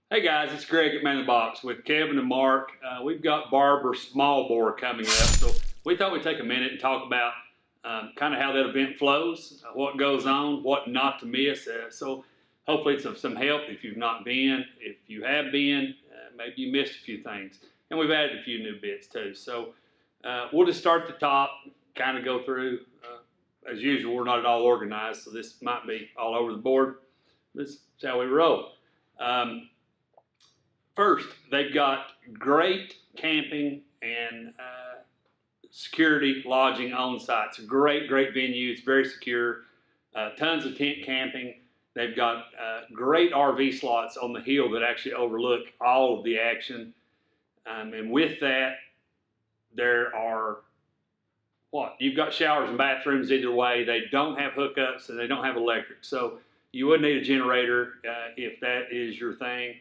Hey guys, it's Greg at Man in the Box with Kevin and Mark. We've got Barber Small Bore coming up, so we thought we'd take a minute and talk about kind of how that event flows, what goes on, what not to miss. So hopefully it's of some help if you've not been. If you have been, maybe you missed a few things. And we've added a few new bits too. So we'll just start at the top, kind of go through. As usual, we're not at all organized, so this might be all over the board. This is how we roll. First, they've got great camping and security lodging on site. It's a great venue. It's very secure. Tons of tent camping. They've got great RV slots on the hill that actually overlook all of the action. And with that, there are you've got showers and bathrooms either way. They don't have hookups and they don't have electric. So you would need a generator if that is your thing.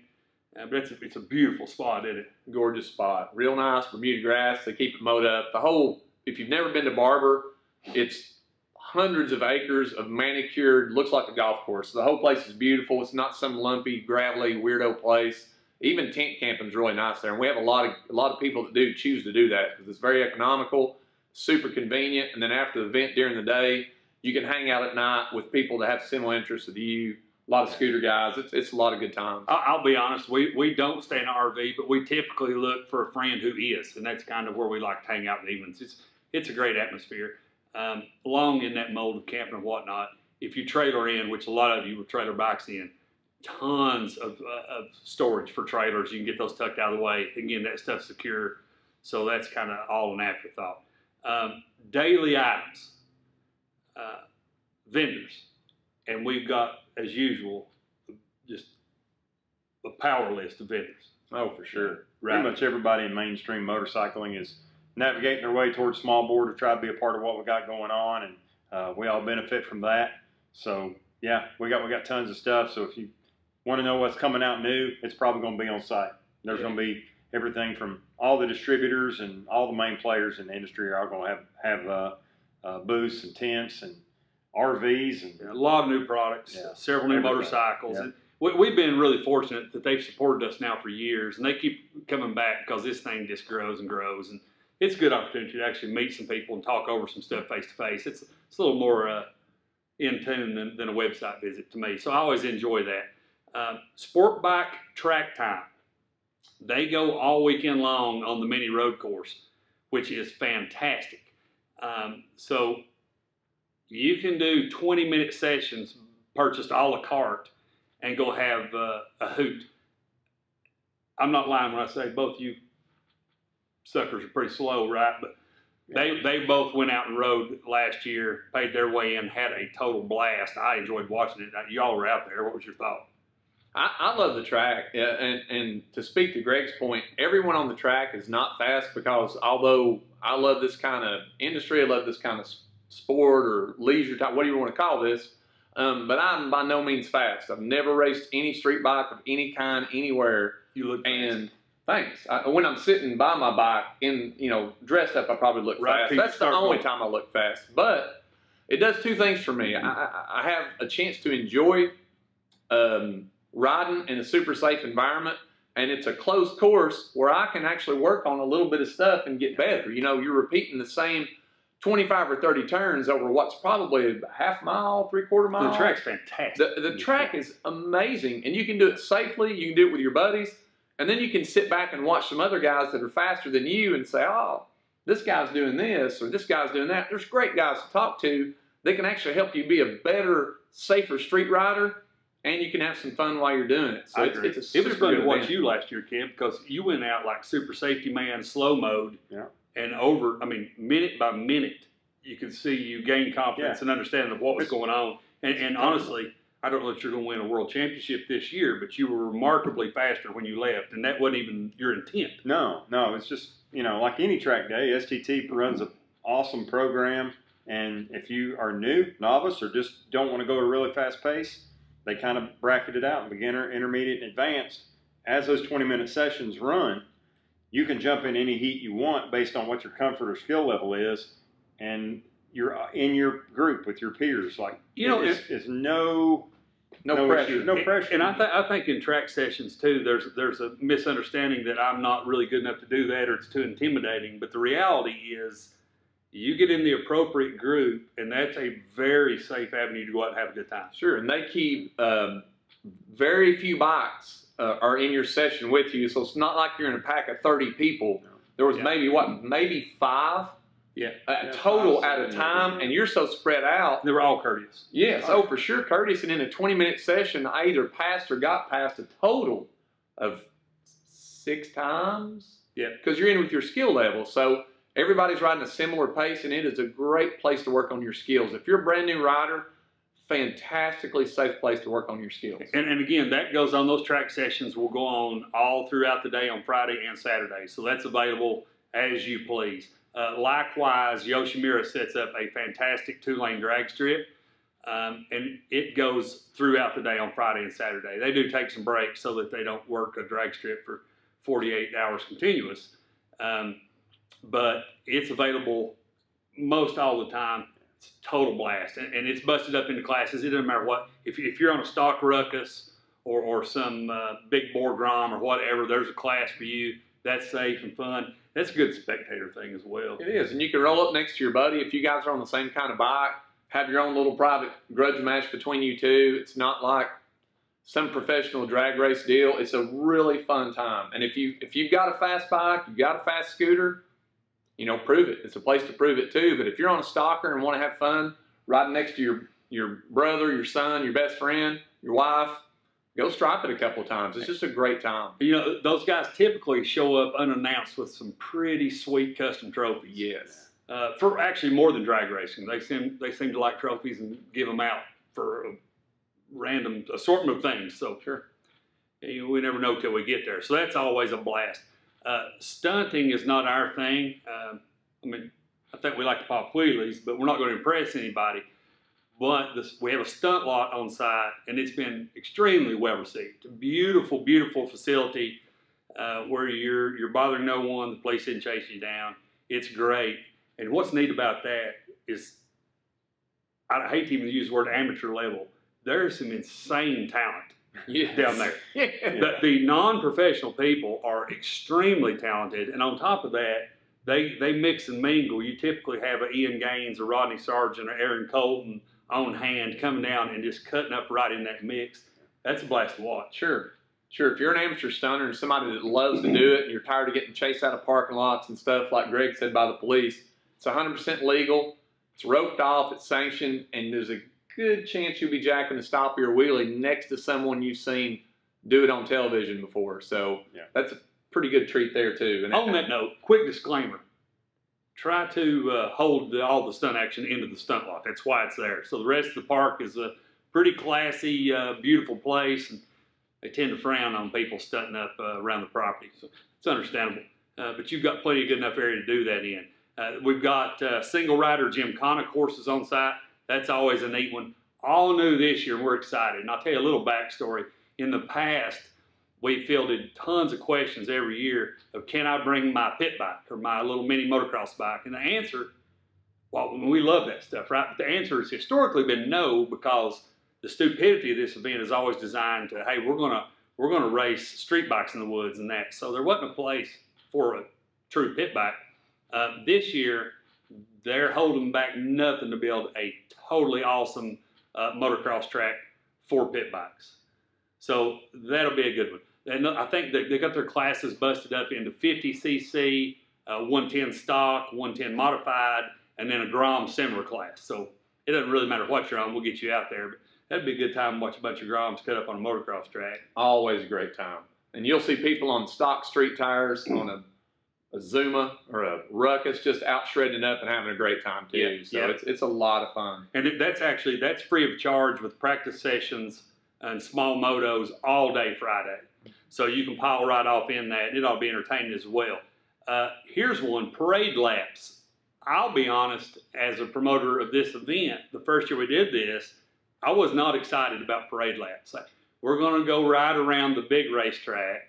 But it's a beautiful spot, isn't it? Gorgeous spot. Real nice Bermuda grass. They keep it mowed up. If you've never been to Barber, it's hundreds of acres of manicured, looks like a golf course. The whole place is beautiful. It's not some lumpy, gravelly, weirdo place. Even tent camping is really nice there. And we have a lot of people that do choose to do that because it's very economical, super convenient. And then after the event during the day, you can hang out at night with people that have similar interests with you. A lot of scooter guys. It's a lot of good times. I'll be honest. We don't stay in an RV, but we typically look for a friend who is, and that's kind of where we like to hang out in the evenings. It's a great atmosphere. Along in that mold of camping and whatnot, if you trailer in, which a lot of you would trailer bikes in, tons of storage for trailers. You can get those tucked out of the way. Again, that stuff's secure, so that's kind of all an afterthought. Daily items, vendors, and we've got, as usual, just a power list of vendors. Oh, for sure. Right. Pretty much everybody in mainstream motorcycling is navigating their way towards small bore to try to be a part of what we got going on, and we all benefit from that. So yeah, we got tons of stuff. So if you want to know what's coming out new, it's probably going to be on site. There's going to be everything from all the distributors and all the main players in the industry are all going to have booths and tents and RVs and a lot of new products, several new motorcycles. And we've been really fortunate that they've supported us now for years, and they keep coming back because this thing just grows and grows. And it's a good opportunity to actually meet some people and talk over some stuff face to face. It's a little more in tune than a website visit to me. So I always enjoy that. Sport Bike Track Time. They go all weekend long on the mini road course, which is fantastic. So you can do 20-minute sessions, purchased a la carte, and go have a hoot. I'm not lying when I say both you suckers are pretty slow, right? But they both went out and rode last year, paid their way in, had a total blast. I enjoyed watching it. Y'all were out there. What was your thought? I love the track, and to speak to Greg's point, everyone on the track is not fast because although I love this kind of industry, I love this kind of sport or leisure type, whatever you want to call this, but I'm by no means fast. I've never raced any street bike of any kind anywhere. You look and thanks. When I'm sitting by my bike dressed up, I probably look fast. That's the only time I look fast. But it does two things for me. I have a chance to enjoy riding in a super safe environment, and it's a closed course where I can actually work on a little bit of stuff and get better. You're repeating the same 25 or 30 turns over what's probably a half mile, 3/4 mile. The track's fantastic. The track is amazing, and you can do it safely. You can do it with your buddies, and then you can sit back and watch some other guys that are faster than you and say, oh, this guy's doing this or this guy's doing that. There's great guys to talk to. They can actually help you be a better, safer street rider, and you can have some fun while you're doing it. So it was fun to watch you last year, Kim, because you went out like super safety man, slow mode. Yeah. And minute by minute, you could see you gain confidence and understanding of what was going on. And honestly, I don't know if you're going to win a world championship this year, but you were remarkably faster when you left, and that wasn't even your intent. No, it's just, like any track day, STT runs an awesome program, and if you are new, novice, or just don't want to go at a really fast pace, they kind of bracket it out, beginner, intermediate, and advanced. As those 20-minute sessions run, you can jump in any heat you want based on what your comfort or skill level is, and you're in your group with your peers. Like, it's no No pressure. No pressure. And I think in track sessions too, there's a misunderstanding that I'm not really good enough to do that or it's too intimidating. But the reality is, you get in the appropriate group, and that's a very safe avenue to go out and have a good time. Sure, and they keep very few bikes are in your session with you, so it's not like you're in a pack of 30 people. There was maybe 5 total at a time, and you're so spread out. They were all courteous. Yes, for sure, courteous. And in a 20-minute session, I either passed or got past a total of 6 times. Yeah, because you're in with your skill level, so everybody's riding a similar pace, and it is a great place to work on your skills. If you're a brand new rider, fantastically safe place to work on your skills. And again, that goes on, those track sessions will go on all throughout the day on Friday and Saturday. So that's available as you please. Likewise, Yoshimura sets up a fantastic 2-lane drag strip, and it goes throughout the day on Friday and Saturday. They do take some breaks so that they don't work a drag strip for 48 hours continuous. But it's available most all the time. It's a total blast, and it's busted up into classes. It doesn't matter what. If you're on a stock ruckus or some big bore grom or whatever, there's a class for you. That's safe and fun. That's a good spectator thing as well. It is, and you can roll up next to your buddy if you guys are on the same kind of bike. Have your own little private grudge match between you two. It's not like some professional drag race deal. It's a really fun time, and if you've got a fast bike, you've got a fast scooter, prove it. It's a place to prove it too. But if you're on a stalker and want to have fun riding next to your brother, your son, your best friend, your wife, go stripe it a couple of times. It's just a great time. Those guys typically show up unannounced with some pretty sweet custom trophies. Yes. For actually more than drag racing. They seem to like trophies and give them out for a random assortment of things. So sure. We never know till we get there. So that's always a blast. Stunting is not our thing. I think we like to pop wheelies, but we're not going to impress anybody. But we have a stunt lot on site, and it's been extremely well received. A beautiful, beautiful facility where you're bothering no one. The police didn't chase you down. It's great. And what's neat about that is, I hate to even use the word amateur level, there's some insane talent. Yes. Down there. Yeah. The non-professional people are extremely talented, and on top of that, they mix and mingle. You typically have an Ian Gaines or Rodney Sargent or Aaron Colton on hand coming down and just cutting up right in that mix. That's a blast to watch. Sure. If you're an amateur stunner and somebody that loves to do it, and you're tired of getting chased out of parking lots and stuff like Greg said by the police, it's 100% legal. It's roped off. It's sanctioned, and there's a good chance you'll be jacking a stop your wheelie next to someone you've seen do it on television before. So that's a pretty good treat there too. And on that note, quick disclaimer. Try to hold all the stunt action into the stunt lot. That's why it's there. So the rest of the park is a pretty classy, beautiful place, and they tend to frown on people stunting up around the property. So it's understandable. But you've got plenty of good enough area to do that in. We've got single rider Gymkhana courses on site. That's always a neat one. All new this year, and we're excited. And I'll tell you a little backstory. In the past, we fielded tons of questions every year of, can I bring my pit bike or my little mini motocross bike? And the answer, well, we love that stuff, right? But the answer has historically been no, because the stupidity of this event is always designed to, hey, we're gonna race street bikes in the woods and that. So there wasn't a place for a true pit bike. This year, they're holding back nothing to build a totally awesome motocross track for pit bikes. So that'll be a good one. And I think they got their classes busted up into 50cc, 110 stock, 110 modified, and then a Grom similar class. So it doesn't really matter what you're on, we'll get you out there. But that'd be a good time to watch a bunch of Groms cut up on a motocross track. Always a great time. And you'll see people on stock street tires on a Zuma or a Ruckus just out shredding up and having a great time too. Yeah, so it's a lot of fun. And that's free of charge with practice sessions and small motos all day Friday. So you can pile right off in that, and it ought to be entertaining as well. Here's one, parade laps. I'll be honest, as a promoter of this event, the first year we did this, I was not excited about parade laps. Like, we're going to go right around the big racetrack.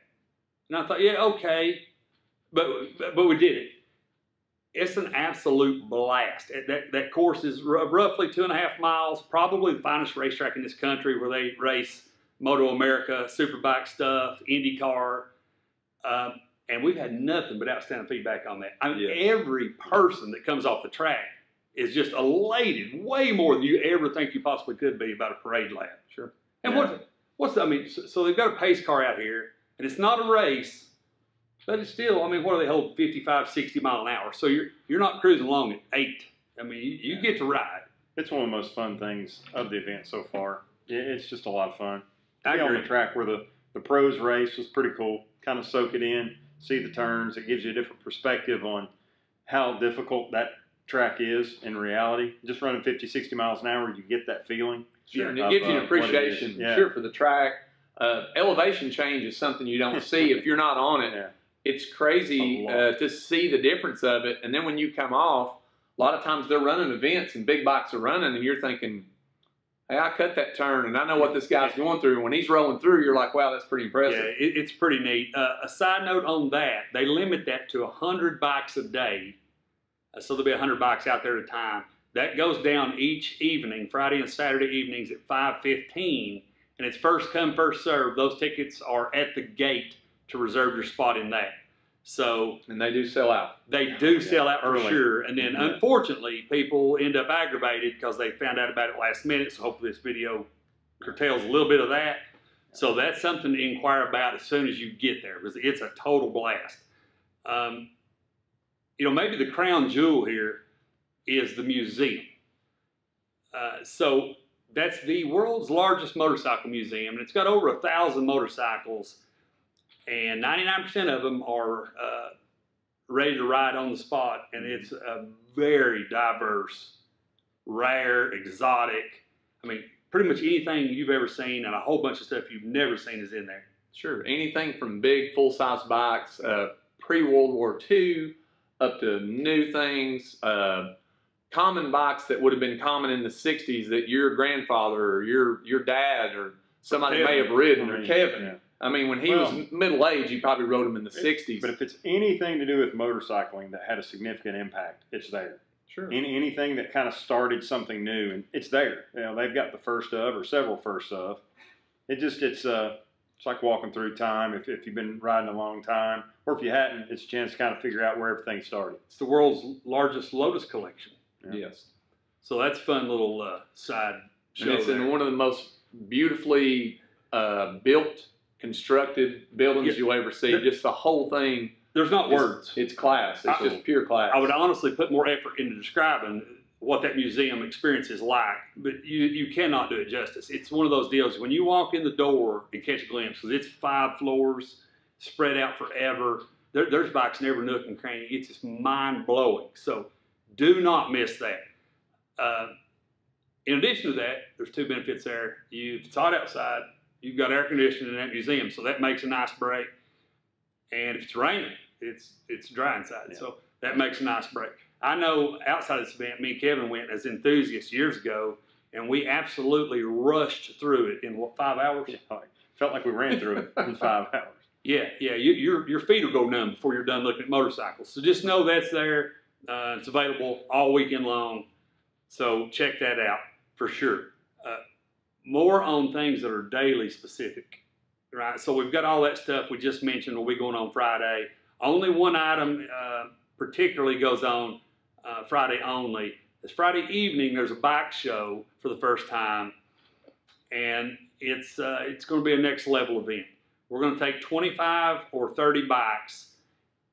And I thought, yeah, okay. But we did it. It's an absolute blast. That course is roughly 2.5 miles, probably the finest racetrack in this country where they race Moto America, Superbike stuff, IndyCar. And we've had nothing but outstanding feedback on that. I mean, every person that comes off the track is just elated, way more than you ever think you possibly could be about a parade lap. Sure. And I mean, so they've got a pace car out here, and it's not a race. But it's still, I mean, what do they hold? 55, 60 mile an hour. So you're not cruising along at 8. I mean, you get to ride. It's one of the most fun things of the event so far. It's just a lot of fun. I on agree. the track where the pros race was pretty cool. Kind of soak it in, see the turns. It gives you a different perspective on how difficult that track is in reality. Just running 50, 60 miles an hour, you get that feeling. Sure, and it gives you an appreciation, sure, for the track. Elevation change is something you don't see if you're not on it. Yeah. It's crazy to see the difference of it. And then when you come off, a lot of times they're running events and big bikes are running and you're thinking, hey, I cut that turn and I know what this guy's going through. And when he's rolling through, you're like, wow, that's pretty impressive. Yeah, it's pretty neat. A side note on that, they limit that to 100 bikes a day. So there'll be 100 bikes out there at a time. That goes down each evening, Friday and Saturday evenings at 5:15. And it's first come, first served. Those tickets are at the gate to reserve your spot in that. So, and they do sell out. They do sell out for early. sure. And then unfortunately, people end up aggravated because they found out about it last minute. So hopefully this video curtails a little bit of that. So that's something to inquire about as soon as you get there because it's a total blast. You know, maybe the crown jewel here is the museum. So that's the world's largest motorcycle museum, and it's got over 1,000 motorcycles. And 99% of them are ready to ride on the spot. And it's a very diverse, rare, exotic. I mean, pretty much anything you've ever seen and a whole bunch of stuff you've never seen is in there. Sure. Anything from big, full-size bikes, pre-World War II, up to new things, common bikes that would have been common in the 60s that your grandfather or your dad or somebody may have ridden, or Kevin. Yeah. I mean, when he was middle-aged, you probably rode him in the 60s. But if it's anything to do with motorcycling that had a significant impact, it's there. Sure. Anything that kind of started something new, and it's there. You know, they've got the first of or several firsts of. It's like walking through time if you've been riding a long time, or if you hadn't, it's a chance to kind of figure out where everything started. It's the world's largest Lotus collection. Yeah. Yes. So that's a fun little side show. And it's there. in one of the most beautifully built, constructed buildings you'll ever see. Just the whole thing. There's not words. It's class. It's just pure class. I would honestly put more effort into describing what that museum experience is like, but you cannot do it justice. It's one of those deals when you walk in the door and catch a glimpse, because it's 5 floors spread out forever. There's bikes in every nook and cranny. It's just mind-blowing. So do not miss that. In addition to that, there's 2 benefits there. It's hot outside. You've got air conditioning in that museum, so that makes a nice break. And if it's raining, it's dry inside, so that makes a nice break. I know outside of this event, me and Kevin went as enthusiasts years ago, and we absolutely rushed through it in 5 hours? Yeah, felt like we ran through it in 5 hours. Yeah. Your feet will go numb before you're done looking at motorcycles. So just know that's there. It's available all weekend long. So check that out for sure. More on things that are daily specific, right? So we've got all that stuff we just mentioned will be going on Friday. Only one item particularly goes on Friday only. It's Friday evening. There's a bike show for the first time, and it's going to be a next level event. We're going to take 25 or 30 bikes,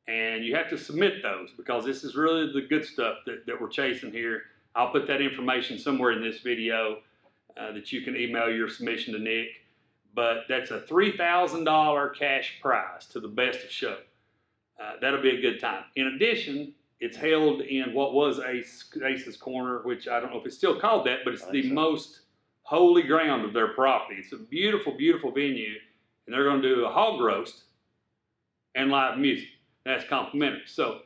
and you have to submit those because this is really the good stuff that we're chasing here. I'll put that information somewhere in this video that you can email your submission to Nick. But that's a $3,000 cash prize to the best of show. That'll be a good time. In addition, it's held in what was Ace's Corner, which I don't know if it's still called that, but it's the most holy ground of their property. It's a beautiful, beautiful venue, and they're going to do a hog roast and live music. That's complimentary. So,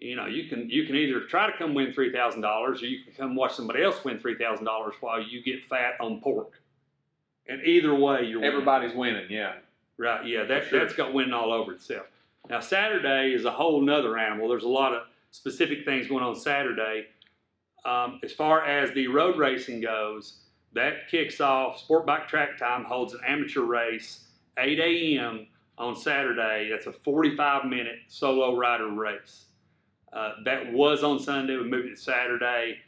you know, you can either try to come win $3,000 or you can come watch somebody else win $3,000 while you get fat on pork. And either way, you're winning. Everybody's winning, yeah. Right, yeah, that's got winning all over itself. Now, Saturday is a whole nother animal. There's a lot of specific things going on Saturday. As far as the road racing goes, that kicks off. Sport Bike Track Time holds an amateur race 8 a.m. on Saturday. That's a 45-minute solo rider race. That was on Sunday. We moved it to Saturday.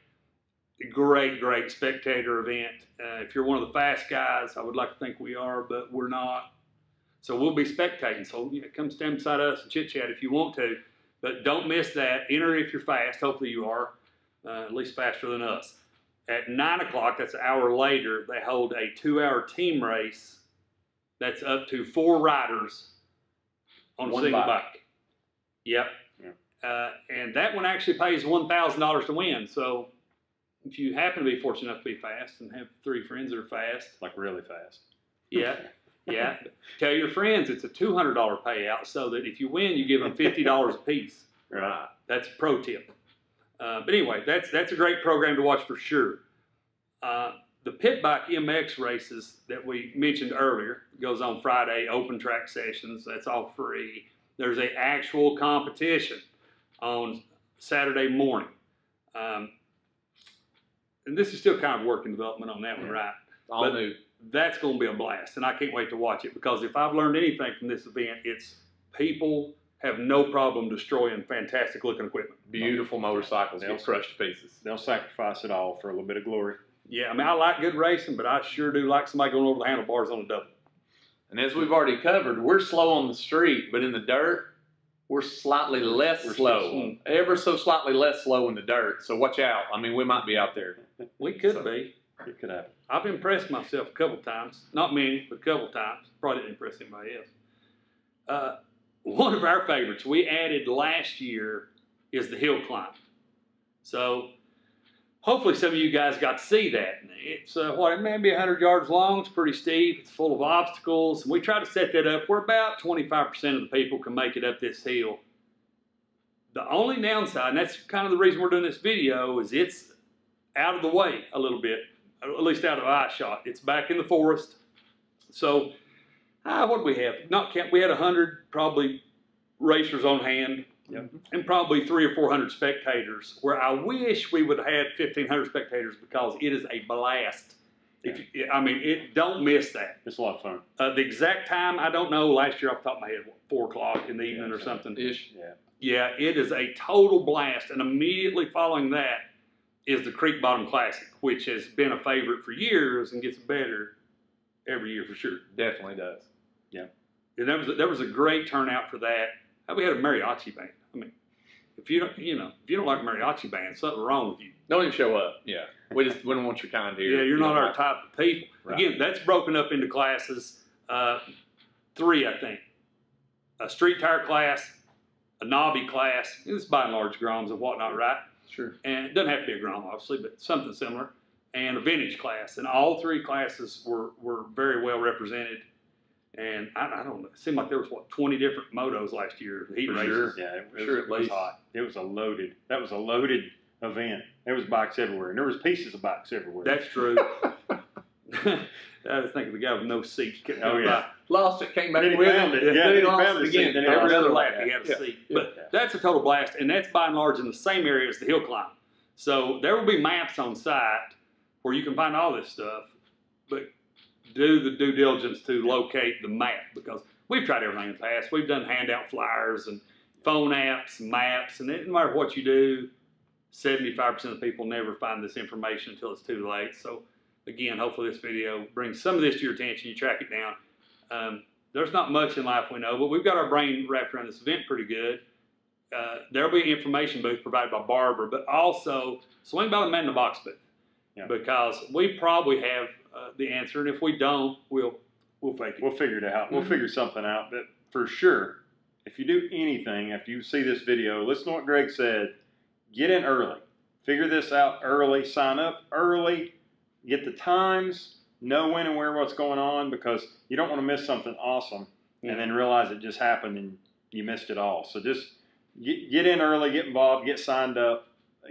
Great spectator event. If you're one of the fast guys, I would like to think we are, but we're not. So we'll be spectating. So come stand beside us and chit-chat if you want to. But don't miss that. Enter if you're fast. Hopefully you are, at least faster than us. At 9 o'clock, that's an hour later, they hold a 2-hour team race that's up to 4 riders on a single bike. Yep. Yeah. And that one actually pays $1,000 to win. So if you happen to be fortunate enough to be fast and have 3 friends that are fast. Like really fast. Yeah. Yeah. Tell your friends it's a $200 payout so that if you win, you give them $50 a piece. Right. That's a pro tip. But anyway, that's a great program to watch for sure. The Pit Bike MX races that we mentioned earlier goes on Friday, open track sessions. That's all free. There's an actual competition on Saturday morning. And this is still kind of work in development on that one, right? All new. That's going to be a blast, and I can't wait to watch it because if I've learned anything from this event, it's people have no problem destroying fantastic looking equipment. Beautiful motorcycles get crushed to pieces. They'll sacrifice it all for a little bit of glory. Yeah, I mean, I like good racing, but I sure do like somebody going over the handlebars on a double. And as we've already covered, we're slow on the street, but in the dirt, we're slightly less slow. Ever so slightly less slow in the dirt. So watch out. I mean, we might be out there. We could be. It could happen. I've impressed myself a couple times. Not many, but a couple times. Probably didn't impress anybody else. One of our favorites we added last year is the hill climb. So hopefully some of you guys got to see that. It's it may be 100 yards long. It's pretty steep. It's full of obstacles. And we try to set that up where about 25% of the people can make it up this hill. The only downside, and that's kind of the reason we're doing this video, is it's out of the way a little bit, at least out of eye shot. It's back in the forest. So what did we have? We had 100 probably racers on hand. Yep. And probably 300 or 400 spectators, where I wish we would have had 1,500 spectators because it is a blast. Yeah. Don't miss that. It's a lot of fun. The exact time, I don't know. Last year, off the top of my head, 4 o'clock in the evening or something. Ish. Yeah. Yeah, it is a total blast. And immediately following that is the Creek Bottom Classic, which has been a favorite for years and gets better every year for sure. Definitely does. Yeah. And there was a great turnout for that. We had a mariachi band. I mean, if you don't like mariachi band, something's wrong with you. Don't even show up. Yeah, we don't want your kind here. Yeah, you're not our type of people. Right. Again, that's broken up into classes, 3, I think. A street tire class, a knobby class. It's by and large Groms and whatnot, right? Sure. And it doesn't have to be a Grom, obviously, but something similar. And a vintage class, and all 3 classes were very well represented. And I don't know. It seemed like there was 20 different motos last year. Heat races. Sure. Yeah, it was hot. It was a loaded event. There was bikes everywhere, and there was pieces of bikes everywhere. That's true. I was thinking the guy with no seat. Oh yeah. Lost it, came back with it. Yeah, then he lost it again. Every other lap he had a seat. But that's a total blast, and that's by and large in the same area as the hill climb. So there will be maps on site where you can find all this stuff, but do the due diligence to locate the map, because we've tried everything in the past. We've done handout flyers and phone apps and maps, and it doesn't matter what you do, 75% of the people never find this information until it's too late. So again, hopefully this video brings some of this to your attention. You track it down. There's not much in life we know, but we've got our brain wrapped around this event pretty good. There'll be an information booth provided by Barber, but also swing by the mnnthbx booth, because we probably have the answer, and if we don't, we'll fake it. We'll figure it out. We'll figure something out. But for sure, if you do anything after you see this video, listen to what Greg said. Get in early. Figure this out early. Sign up early. Get the times. Know when and where what's going on, because you don't want to miss something awesome and then realize it just happened and you missed it all. So just get in early, get involved, get signed up.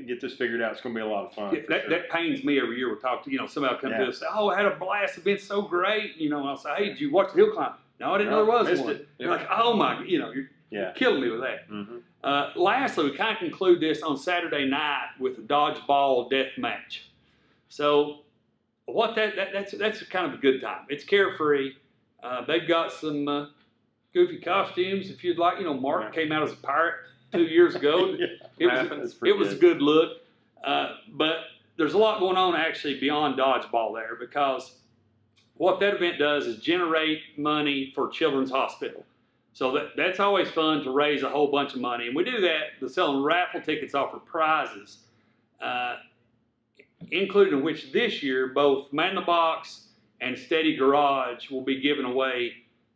Get this figured out. It's going to be a lot of fun. Yeah, that pains me every year. We'll talk to, somebody will come to us and say, oh, I had a blast. It's been so great. And I'll say, hey, did you watch the hill climb? No, I didn't know there was one. You're like, oh my, you're killing me with that. Lastly, we kind of conclude this on Saturday night with a dodgeball death match. So what that's kind of a good time. It's carefree. They've got some goofy costumes if you'd like. You know, Mark came out as a pirate 2 years ago. It was a good look. But there's a lot going on actually beyond dodgeball there, because what that event does is generate money for Children's Hospital. So that's always fun to raise a whole bunch of money. And we do that. They're selling raffle tickets off for prizes, including which this year, both Man in the Box and Steady Garage will be giving away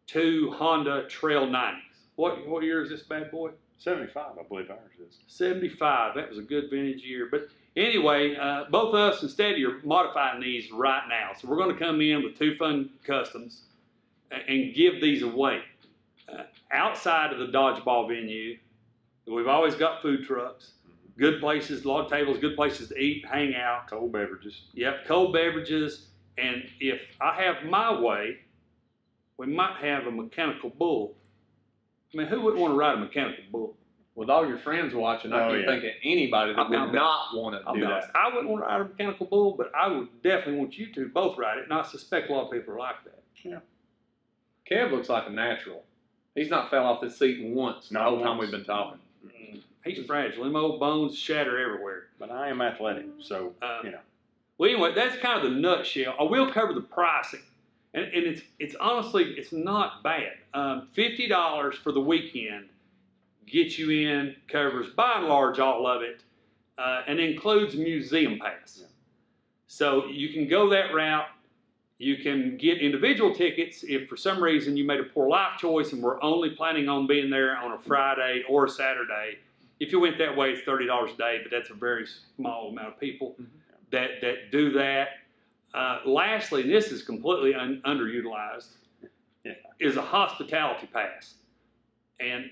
2 Honda Trail 90s. What year is this bad boy? 75, I believe ours is. 75. That was a good vintage year. But anyway, both us and Steady are modifying these right now. So we're going to come in with 2 fun customs and give these away. Outside of the dodgeball venue, we've always got food trucks, good places, a lot of tables, good places to eat, hang out. Cold beverages. Yep, cold beverages. And if I have my way, we might have a mechanical bull. I mean, who wouldn't want to ride a mechanical bull? With all your friends watching, I can't think of anybody that would not want to do that. I wouldn't want to ride a mechanical bull, but I would definitely want you to both ride it. And I suspect a lot of people are like that. Yeah. Kev looks like a natural. He's not fell off this seat once the whole time we've been talking. He's fragile. Them old bones shatter everywhere. But I am athletic, so, you know. Well, anyway, that's kind of the nutshell. I will cover the pricing. And it's honestly, it's not bad. $50 for the weekend gets you in, covers by and large all of it, and includes museum pass. Yeah. So you can go that route. You can get individual tickets if for some reason you made a poor life choice and we're only planning on being there on a Friday or a Saturday. If you went that way, it's $30 a day, but that's a very small amount of people that do that. Lastly, and this is completely underutilized, is a hospitality pass. And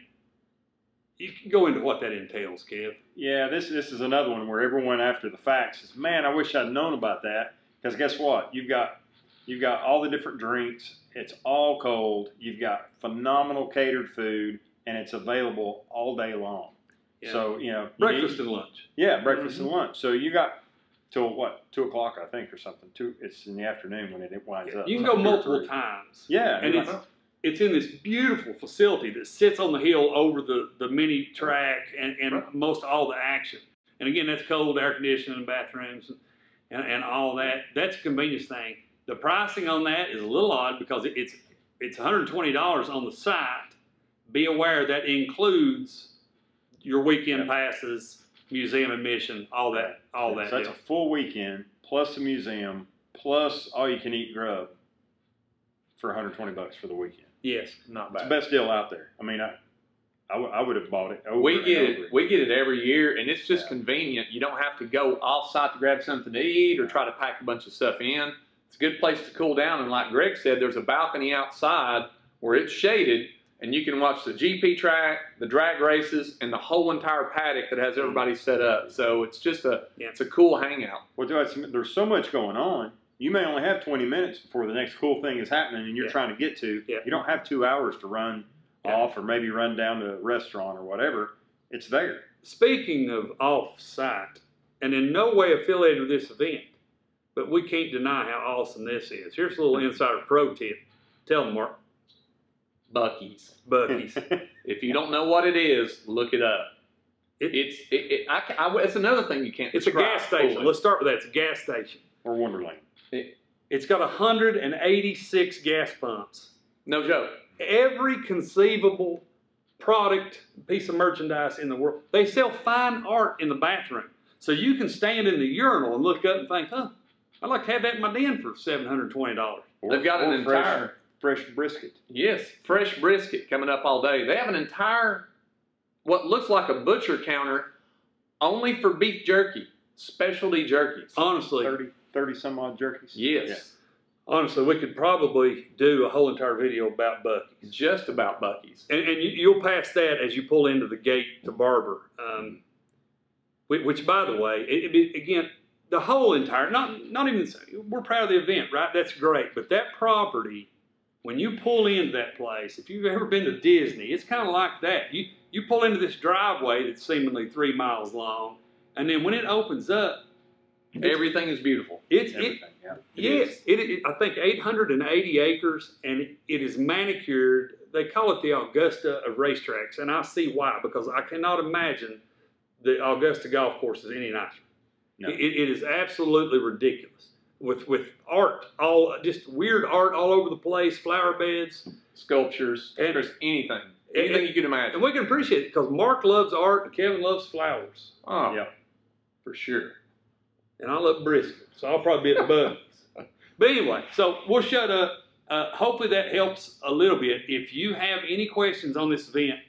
you can go into what that entails, Kev. Yeah, this is another one where everyone after the fact says, man, I wish I'd known about that. Because guess what? You've got all the different drinks. It's all cold. You've got phenomenal catered food, and it's available all day long. Yeah. So, you know. Breakfast and lunch. Yeah, breakfast and lunch. So you got till what, 2 o'clock, I think, or something. It's in the afternoon when it winds up. You can go multiple times. Yeah. And it's in this beautiful facility that sits on the hill over the mini track and most all the action. And again, that's cold, air conditioning, bathrooms, and all that. That's a convenience thing. The pricing on that is a little odd because it's $120 on the site. Be aware that includes your weekend passes, museum admission, all that. So that's a full weekend plus the museum plus all you can eat grub for $120 for the weekend. Yes, not bad. It's the best deal out there. I mean, I would have bought it. We get it every year, and it's just convenient. You don't have to go off site to grab something to eat or try to pack a bunch of stuff in. It's a good place to cool down, and like Greg said, there's a balcony outside where it's shaded, and you can watch the GP track, the drag races, and the whole entire paddock that has everybody set up. So it's just it's a cool hangout. Well, there's so much going on. You may only have 20 minutes before the next cool thing is happening, and you're trying to get to. Yeah. You don't have 2 hours to run off or maybe run down to a restaurant or whatever. It's there. Speaking of off-site, and in no way affiliated with this event, but we can't deny how awesome this is. Here's a little insider pro tip. Tell them, Mark. Buc-ee's. Buc-ee's. If you don't know what it is, look it up. It's another thing you can't. It's a gas station. Fully. Let's start with that. It's a gas station. Or Wonderland. It's got 186 gas pumps. No joke. Every conceivable product, piece of merchandise in the world. They sell fine art in the bathroom. So you can stand in the urinal and look up and think, I'd like to have that in my den for $720. They've got an entire fresh brisket. Yes, fresh brisket coming up all day. They have an entire, what looks like a butcher counter, only for beef jerky, specialty jerkies. Honestly. 30 some odd jerkies. Yes. Yeah. Honestly, we could probably do a whole entire video about Buc-ee's. Just about Buc-ee's. And you'll pass that as you pull into the gate to Barber. Which, by the way, again, the whole entire, not even, we're proud of the event, right? That's great. But that property, when you pull into that place, if you've ever been to Disney, it's kind of like that. you pull into this driveway that's seemingly 3 miles long, and then when it opens up, everything is beautiful. Yes, Is. I think 880 acres, and it is manicured. They call it the Augusta of racetracks, and I see why, because I cannot imagine the Augusta golf course is any nicer. No. It is absolutely ridiculous with art, just weird art all over the place, flower beds, Sculptures, anything you could imagine. And we can appreciate it because Mark loves art and Kevin loves flowers. Oh, yeah, for sure. And I love brisket, so I'll probably be at Buggy's. But anyway, so we'll shut up. Hopefully that helps a little bit. If you have any questions on this event,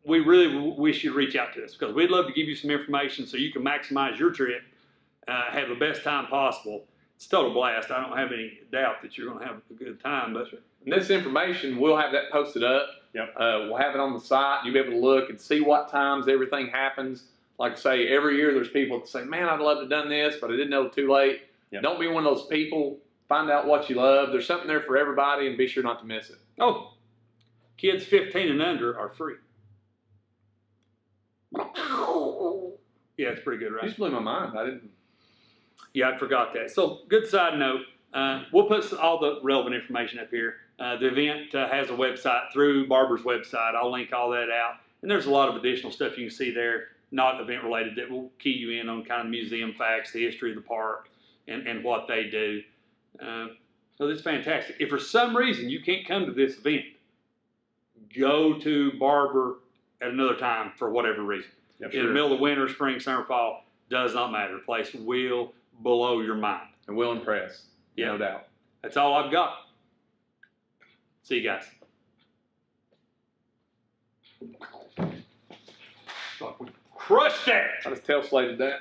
we really wish you to reach out to us because we'd love to give you some information so you can maximize your trip, have the best time possible. It's a total blast. I don't have any doubt that you're going to have a good time. But and this information, we'll have that posted up. Yep. We'll have it on the site. You'll be able to look and see what times everything happens. Like I say, every year there's people that say, man, I'd love to have done this, but I didn't know too late. Yep. Don't be one of those people. Find out what you love. There's something there for everybody, and be sure not to miss it. oh, kids 15 and under are free. Yeah, it's pretty good, You right? just blew my mind. I didn't. Yeah, I forgot that. So, good side note, we'll put all the relevant information up here. The event has a website through Barber's website. I'll link all that out. And there's a lot of additional stuff you can see there, not event related, that will key you in on kind of museum facts, the history of the park, and what they do. So it's fantastic. If for some reason you can't come to this event, go to Barber at another time for whatever reason. Yep, In the middle of the winter, spring, summer, fall, does not matter. The place will blow your mind. And will impress. Yeah. No doubt. That's all I've got. See you guys. Crushed that. I just tail slated that.